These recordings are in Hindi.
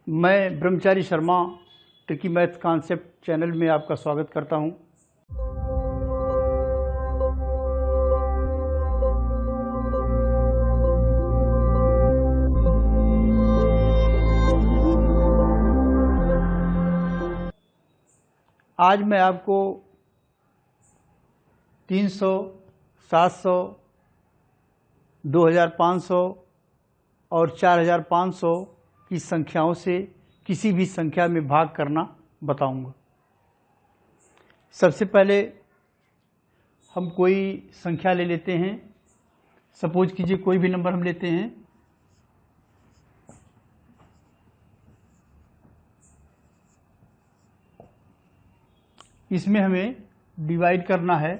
मैं ब्रह्मचारी Sharma tricky maths concept channel में आपका स्वागत करता हूं। आज मैं आपको 300, 700, 2500 और 4500 की संख्याओं से किसी भी संख्या में भाग करना बताऊंगा। सबसे पहले हम कोई संख्या ले लेते हैं। सपोज कीजिए कोई भी नंबर हम लेते हैं। इसमें हमें डिवाइड करना है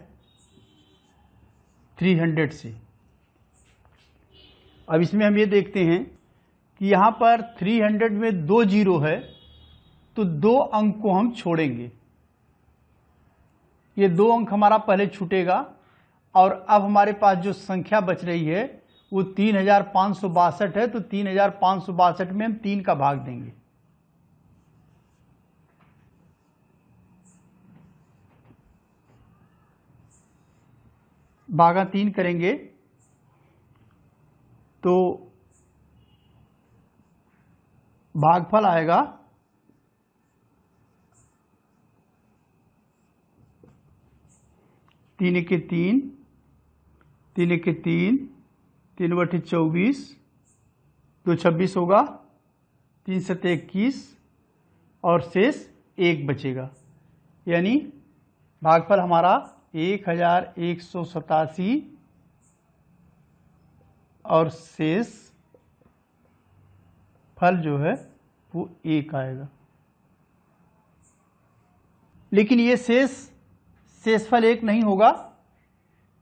300 से। अब इसमें हम ये देखते हैं कि यहाँ पर 300 में 2 जीरो है, तो 2 अंक को हम छोड़ेंगे। ये 2 अंक हमारा पहले छूटेगा और अब हमारे पास जो संख्या बच रही है वो 3562 है। तो 3562 में हम 3 का भाग देंगे। भागा 3 करेंगे तो भागफल आएगा 3 एके 3, 3 एके 3, 3 बटे 24, 2 26 होगा, 3 सते 21 और शेष 1 बचेगा। यानी भागफल हमारा 1187 और शेष फल जो है वो 1 आएगा। लेकिन ये शेषफल 1 नहीं होगा।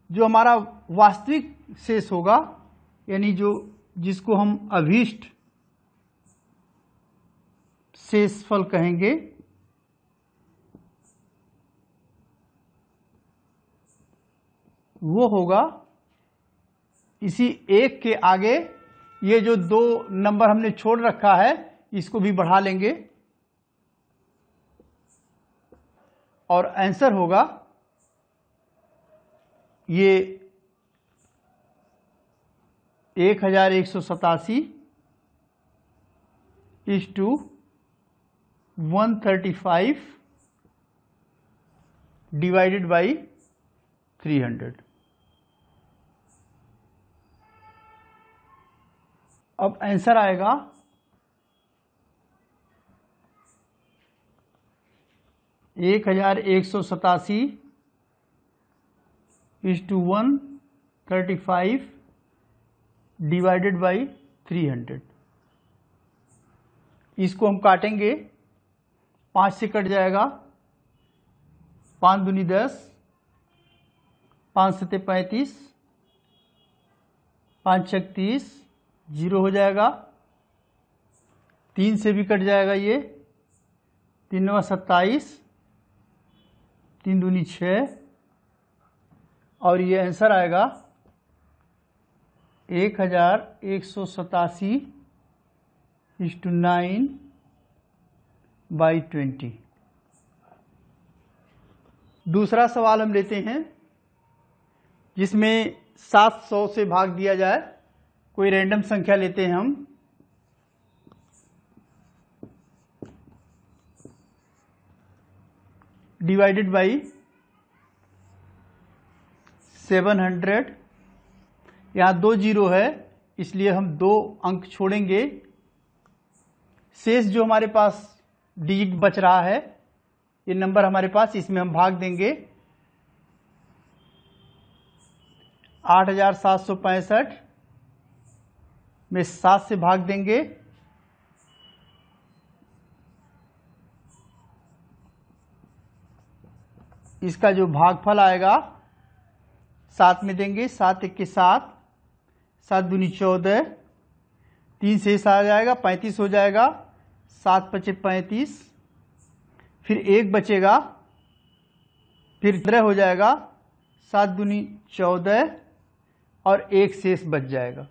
जो हमारा वास्तविक शेष होगा, यानी जिसको हम अभीष्ट शेषफल कहेंगे, वो होगा इसी 1 के आगे ये जो 2 नंबर हमने छोड़ रखा है इसको भी बढ़ा लेंगे और आंसर होगा ये 1187 इज टू 135 डिवाइडेड बाई 300। अब आंसर आएगा 1187 इज टू 135 डिवाइडेड बाई 300। इसको हम काटेंगे, 5 से कट जाएगा, 5 दूनी 10, 5 सते 35, 5 छक 30, 0 हो जाएगा। 3 से भी कट जाएगा ये, 3 नवा 27, 3 दूनी 6 और ये आंसर आएगा 1187 इज टू 9 बाई 20। दूसरा सवाल हम लेते हैं जिसमें 700 से भाग दिया जाए। कोई रैंडम संख्या लेते हैं हम। Divided by 700। यहाँ 2 जीरो है इसलिए हम 2 अंक छोड़ेंगे। शेष जो हमारे पास डिजिट बच रहा है, ये नंबर हमारे पास, इसमें हम भाग देंगे 8765 में 7 से भाग देंगे। इसका जो भागफल आएगा 7 में देंगे, 7 1 के 7, 7 दूनी 14, 3 शेष आ जाएगा, 35 हो जाएगा, 7 पचे 35, फिर 1 बचेगा, फिर 13 हो जाएगा, 7 दूनी 14 और 1 शेष बच जाएगा।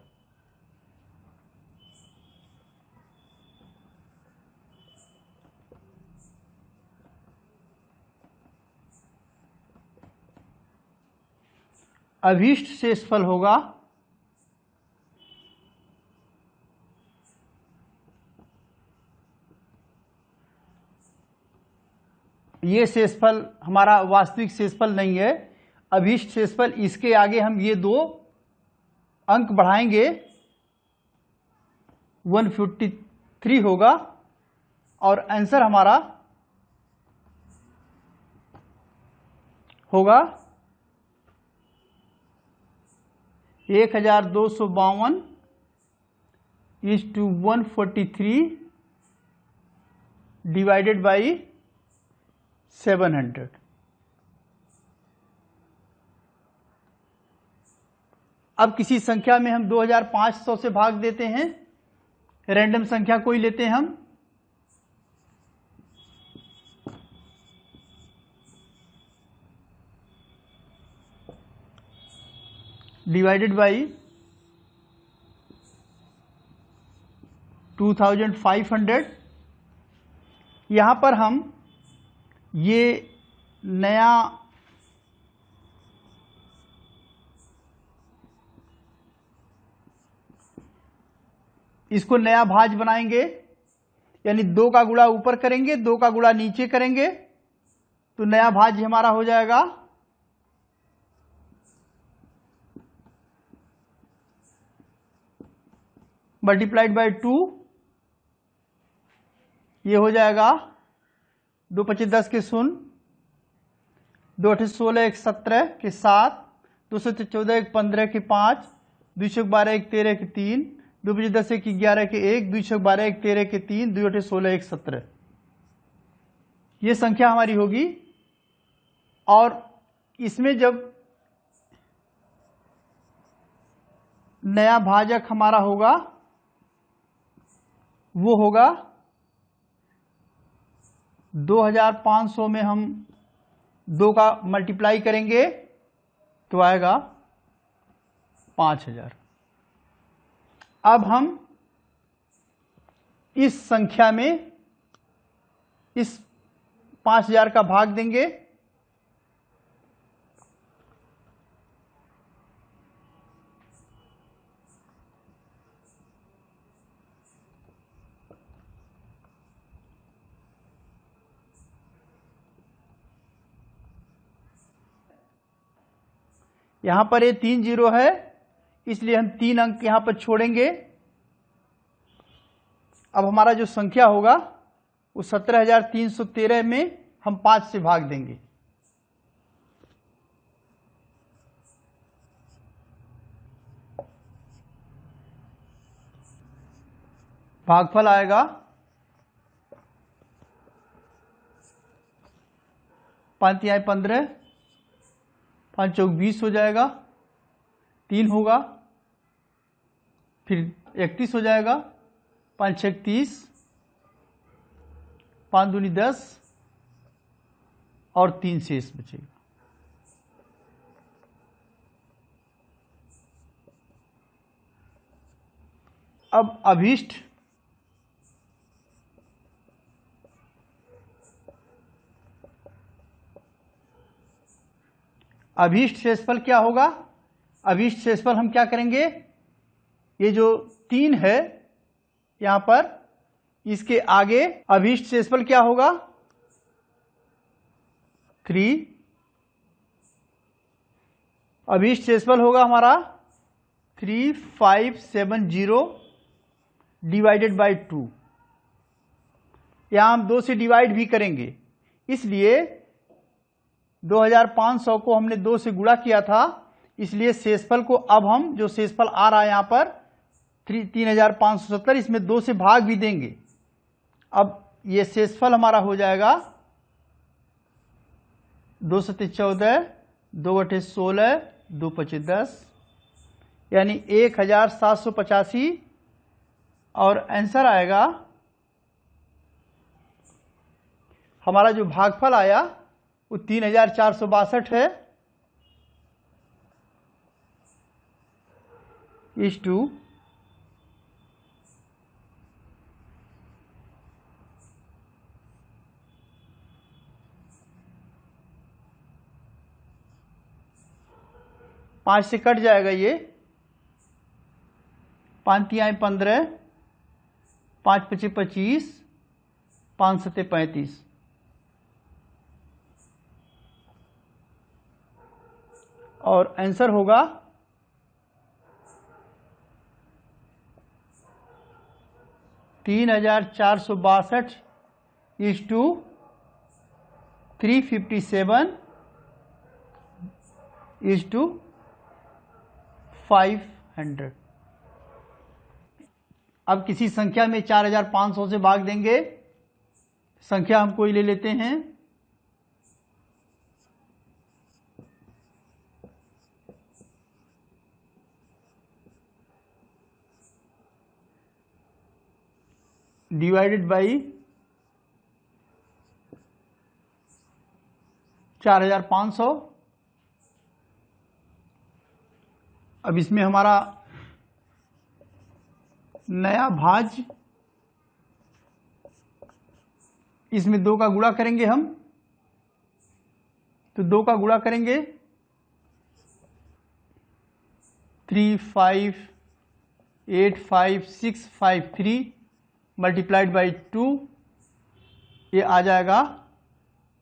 अभीष्ट शेषफल होगा ये शेषफल हमारा वास्तविक शेषफल नहीं है, अभीष्ट शेषफल। इसके आगे हम ये 2 अंक बढ़ाएंगे, 153 होगा और आंसर हमारा होगा 1252 इज टू 143 डिवाइडेड बाई 700। अब किसी संख्या में हम 2500 से भाग देते हैं, रैंडम संख्या कोई लेते हैं हम, डिवाइडेड बाई 2500। यहां पर हम ये नया इसको नया भाज बनाएंगे, यानी 2 का गुणा ऊपर करेंगे, 2 का गुणा नीचे करेंगे, तो नया भाज्य हमारा हो जाएगा मल्टीप्लाइड बाय 2, ये हो जाएगा 2 25 10 के 0, 2 8 16 1 17 के 7, 2 7 14 1 15 के 5, 2 6 12 1 13 के 3, 2 5 10 1 11 के 1, 2 6 12 1 13 के 3, 2 8 16 1 17। ये संख्या हमारी होगी। और इसमें जब नया भाजक हमारा होगा वो होगा 2500 में हम 2 का मल्टीप्लाई करेंगे तो आएगा 5000। अब हम इस संख्या में इस 5000 का भाग देंगे, यहां पर ये 3 जीरो है इसलिए हम 3 अंक यहां पर छोड़ेंगे। अब हमारा जो संख्या होगा वो 17313 में हम 5 से भाग देंगे। भागफल आएगा 5 तिहाई 15, 5 चौक 20 हो जाएगा, 3 होगा, फिर 31 हो जाएगा, 5 छक 30, 5 दूनी 10 और 3 शेष बचेगा। अब अभीष्ट अभीष्ट शेषफल क्या होगा? अभीष्ट शेषफल हम क्या करेंगे, ये जो 3 है यहां पर इसके आगे अभीष्ट शेषफल क्या होगा 3, अभीष्ट शेषफल होगा हमारा 3570 डिवाइडेड बाय 2। यहां हम 2 से डिवाइड भी करेंगे, इसलिए 2500 को हमने 2 से गुणा किया था, इसलिए शेषफल को अब हम जो शेषफल आ रहा है यहां पर 3570 इसमें 2 से भाग भी देंगे। अब ये शेषफल हमारा हो जाएगा 2 7 14, 2 8 16, 2 5 10, यानी 1785 और आंसर आएगा हमारा जो भागफल आया वो 3462 है इस टू 3570। 5 से कट जाएगा ये, 5 तिहाई 15, 5 पचे 25, 5 सत्ते 35। और आंसर होगा 3462 इज टू 357 इज टू 500। अब किसी संख्या में 4500 से भाग देंगे। संख्या हम कोई ले लेते हैं, डिवाइडेड बाई 4500। अब इसमें हमारा नया भाज्य, इसमें 2 का गुणा करेंगे हम, तो 2 का गुणा करेंगे 3585653 मल्टीप्लाइड बाई 2, ये आ जाएगा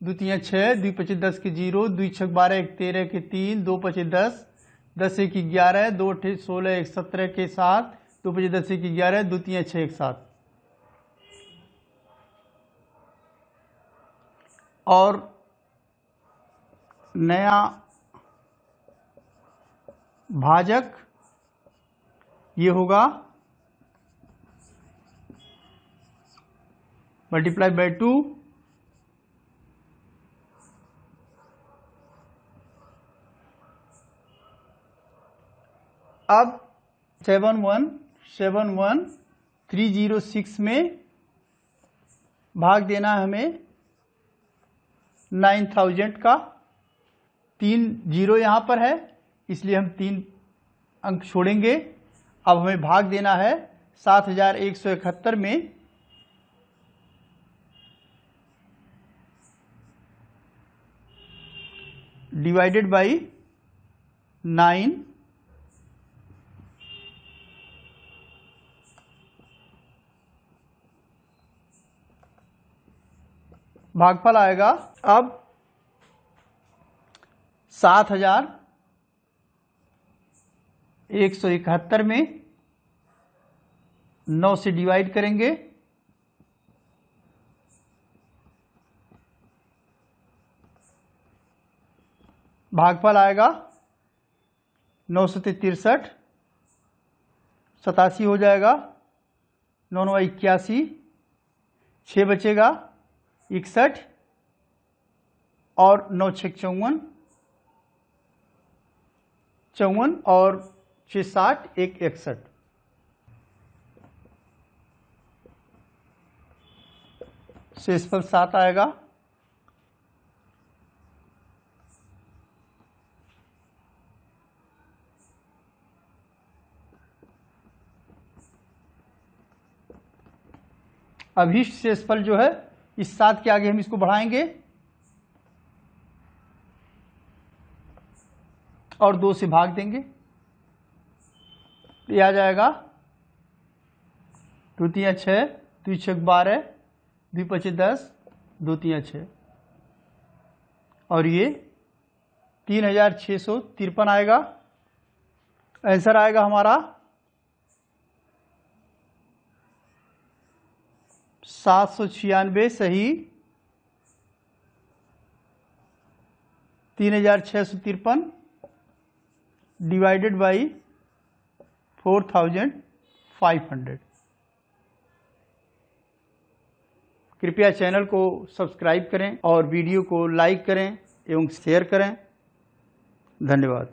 2 तियां 6, 2 पचे 10 के 0, 2 छक 12 1 13 के 3, 2 पचे 10, 10 1 11, 2 अठे 16 1 17 के 7, 2 पचे 10 1 11, 2 तियां 6 1 7। और नया भाजक ये होगा मल्टीप्लाई बाई 2, अब 7171306 में भाग देना है हमें 9000 का। 3 जीरो यहाँ पर है, इसलिए हम 3 अंक छोड़ेंगे। अब हमें भाग देना है 7171 में। डिवाइडेड बाई 9, भागफल आएगा अब 7171 में 9 से डिवाइड करेंगे, भागफल आएगा 9 सत्ते 63, 87 हो जाएगा, 9 9 81, 6 बचेगा 61, और 9 6 54, 54 और 6 60, 1 61। शेषफल 7 आएगा। अभीष्ट शेषफल जो है, इस 7 के आगे हम इसको बढ़ाएंगे और 2 से भाग देंगे, ये आ जाएगा 2 तियां 6, 2 छक 12, 2 पचे 10, 2 तियां 6, और ये 3653 आएगा। आंसर आएगा हमारा 796 सही 3653 डिवाइडेड बाई 4500। कृपया चैनल को सब्सक्राइब करें और वीडियो को लाइक करें एवं शेयर करें। धन्यवाद।